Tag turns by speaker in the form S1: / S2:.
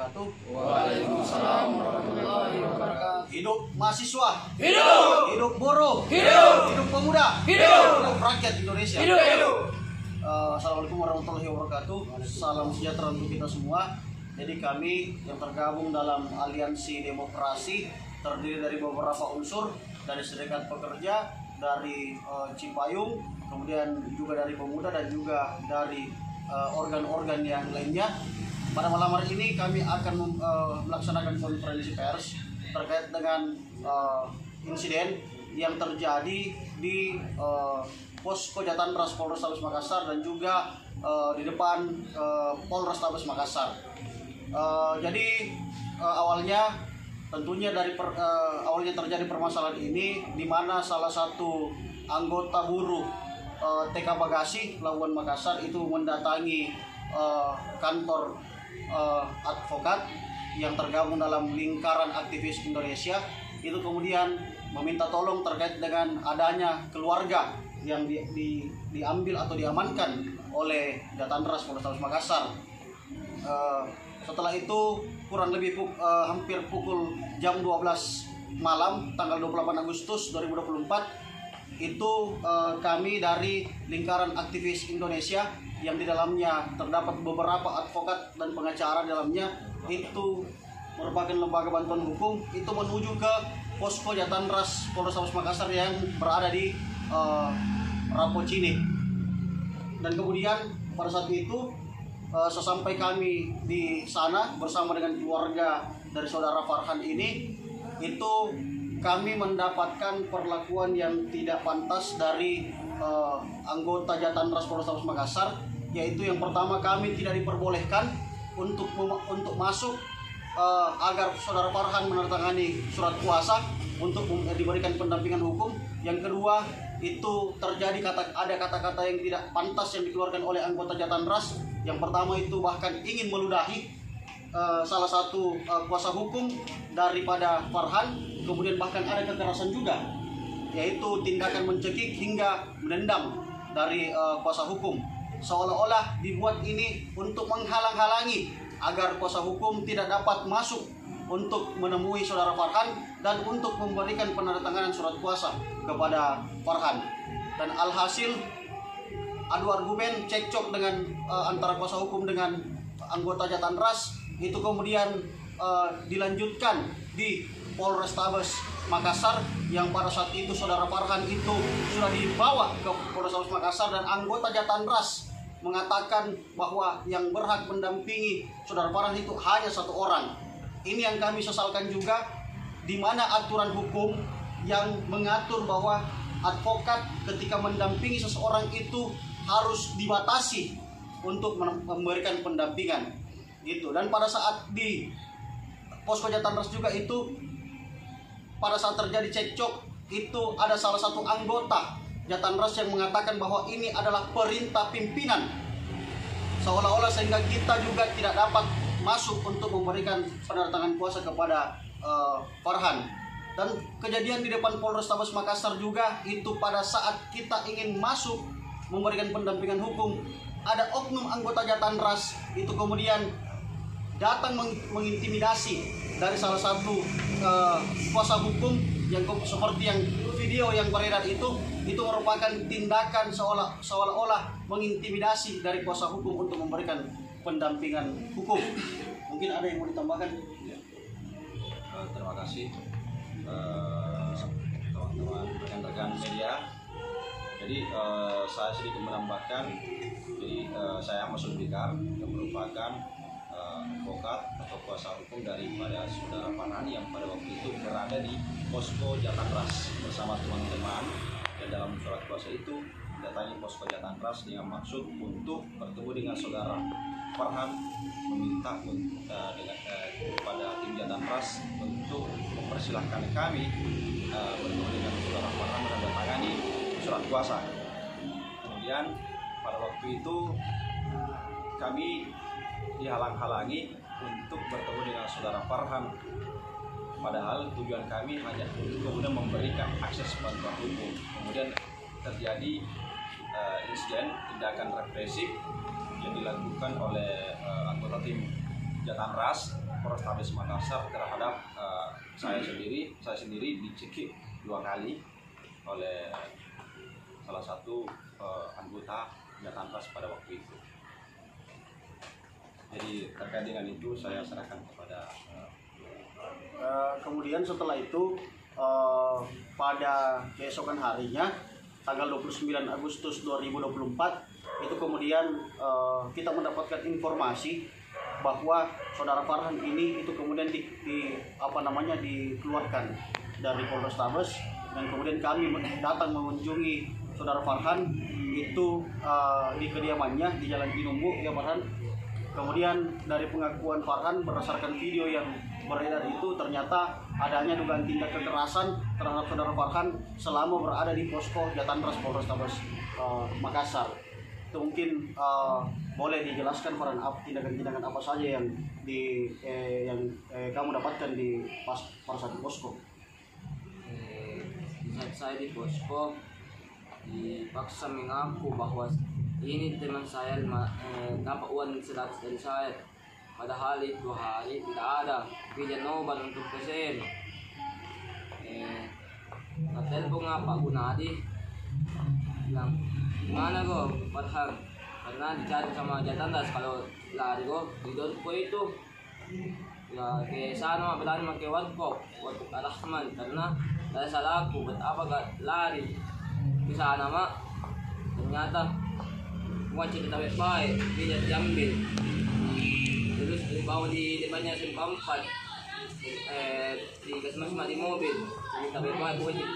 S1: wabarakatuh.
S2: Waalaikumsalam warahmatullahi wabarakatuh.
S1: Hidup mahasiswa.
S2: Hidup.
S1: Hidup buruh.
S2: Hidup.
S1: Hidup pemuda.
S2: Hidup.
S1: Hidup rakyat Indonesia.
S2: Hidup. Hidup.
S1: Assalamualaikum warahmatullahi wabarakatuh. Salam sejahtera untuk kita semua. Jadi kami yang tergabung dalam Aliansi Demokrasi terdiri dari beberapa unsur, dari Serikat Pekerja, dari Cipayung, kemudian juga dari pemuda dan juga dari organ-organ yang lainnya. Pada malam hari ini kami akan melaksanakan konferensi pers terkait dengan insiden yang terjadi di Posko Jatantras Polrestabes Makassar dan juga di depan Polrestabes Makassar. Jadi awalnya tentunya awalnya terjadi permasalahan ini di mana salah satu anggota buruh TK Bagasi Labuan Makassar itu mendatangi kantor advokat yang tergabung dalam lingkaran aktivis Indonesia, itu kemudian meminta tolong terkait dengan adanya keluarga yang diambil atau diamankan oleh Jatantras Polrestabes Makassar. Setelah itu kurang lebih hampir pukul jam 12 malam tanggal 28 Agustus 2024 itu kami dari lingkaran aktivis Indonesia yang di dalamnya terdapat beberapa advokat dan pengacara dalamnya, itu merupakan lembaga bantuan hukum, itu menuju ke Posko Jatantras Polrestabes Makassar yang berada di Rapocini. Dan kemudian pada saat itu sesampai kami di sana bersama dengan keluarga dari saudara Farhan ini, itu kami mendapatkan perlakuan yang tidak pantas dari anggota Jatantras Polrestabes Makassar, yaitu yang pertama kami tidak diperbolehkan untuk masuk agar saudara Farhan menandatangani surat kuasa untuk diberikan pendampingan hukum. Yang kedua, itu terjadi ada kata-kata yang tidak pantas yang dikeluarkan oleh anggota Jatantras. Yang pertama itu bahkan ingin meludahi salah satu kuasa hukum daripada Farhan, kemudian bahkan ada kekerasan juga, yaitu tindakan mencekik hingga menendang dari kuasa hukum, seolah-olah dibuat ini untuk menghalang-halangi agar kuasa hukum tidak dapat masuk untuk menemui saudara Farhan dan untuk memberikan penandatanganan surat kuasa kepada Farhan. Dan alhasil adu argumen cekcok dengan antara kuasa hukum dengan anggota Jatantras itu kemudian dilanjutkan di Polrestabes Makassar, yang pada saat itu saudara Farhan itu sudah dibawa ke Polrestabes Makassar dan anggota Jatantras mengatakan bahwa yang berhak mendampingi saudara Farhan itu hanya satu orang. Ini yang kami sesalkan juga, di mana aturan hukum yang mengatur bahwa advokat ketika mendampingi seseorang itu harus dibatasi untuk memberikan pendampingan gitu. Dan pada saat di Posko Jatantras juga itu, pada saat terjadi cekcok itu ada salah satu anggota Jatantras yang mengatakan bahwa ini adalah perintah pimpinan, seolah-olah sehingga kita juga tidak dapat masuk untuk memberikan penandatangan kuasa kepada Farhan. Dan kejadian di depan Polrestabes Makassar juga itu pada saat kita ingin masuk memberikan pendampingan hukum, ada oknum anggota Jatantras itu kemudian datang mengintimidasi dari salah satu kuasa hukum, yang seperti yang video yang beredar itu merupakan tindakan seolah-olah mengintimidasi dari kuasa hukum untuk memberikan pendampingan hukum. Mungkin ada yang mau ditambahkan?
S3: Terima kasih teman-teman rekan-rekan media. Jadi saya sedikit menambahkan, jadi saya Ahmad Sulfikar yang merupakan advokat atau kuasa hukum daripada saudara Farhan yang pada waktu itu berada di Posko Jatantras bersama teman-teman, dan dalam surat kuasa itu datangi Posko Jatantras dengan maksud untuk bertemu dengan saudara Farhan, meminta kepada tim Jatantras untuk mempersilahkan kami bertemu dengan saudara Farhan menandatangani surat kuasa. Kemudian pada waktu itu kami dihalang-halangi untuk bertemu dengan saudara Farhan, padahal tujuan kami hanya untuk kemudian memberikan akses bantuan hukum. Kemudian terjadi insiden tindakan represif yang dilakukan oleh anggota tim Jatanras Polrestabes Makassar terhadap saya sendiri dicekik 2 kali oleh salah satu anggota Jatanras pada waktu itu. Jadi terkait dengan itu saya serahkan kepada
S1: kemudian setelah itu pada keesokan harinya tanggal 29 Agustus 2024 itu kemudian kita mendapatkan informasi bahwa saudara Farhan ini itu kemudian dikeluarkan dari Polrestabes, dan kemudian kami datang mengunjungi saudara Farhan itu di kediamannya di Jalan Binumbu ya Farhan. Kemudian dari pengakuan Farhan berdasarkan video yang beredar itu ternyata adanya dugaan tindak kekerasan terhadap saudara Farhan selama berada di posko Jatanras Polrestabes Makassar. Itu mungkin boleh dijelaskan Farhan tindakan-tindakan apa saja yang kamu dapatkan di pada saat di posko?
S2: Saat saya di posko dipaksa mengaku bahwa ini teman saya dapat uang 100 dari saya, padahal itu 2 hari tidak ada pinjam obat untuk pasien. Telepon Pak Gunadi bilang, gimana kok Farhan, karena dicari sama Jatanras, kalau lari kok di ko itu ya ke sana berlari pakai warkop Rahman, karena saya salah aku, buat apa gak lari ke sana mak, ternyata wajib kita baik dia diambil, terus dibawa di depannya simpang 4 dikasih masuk di mobil, kita baik wajib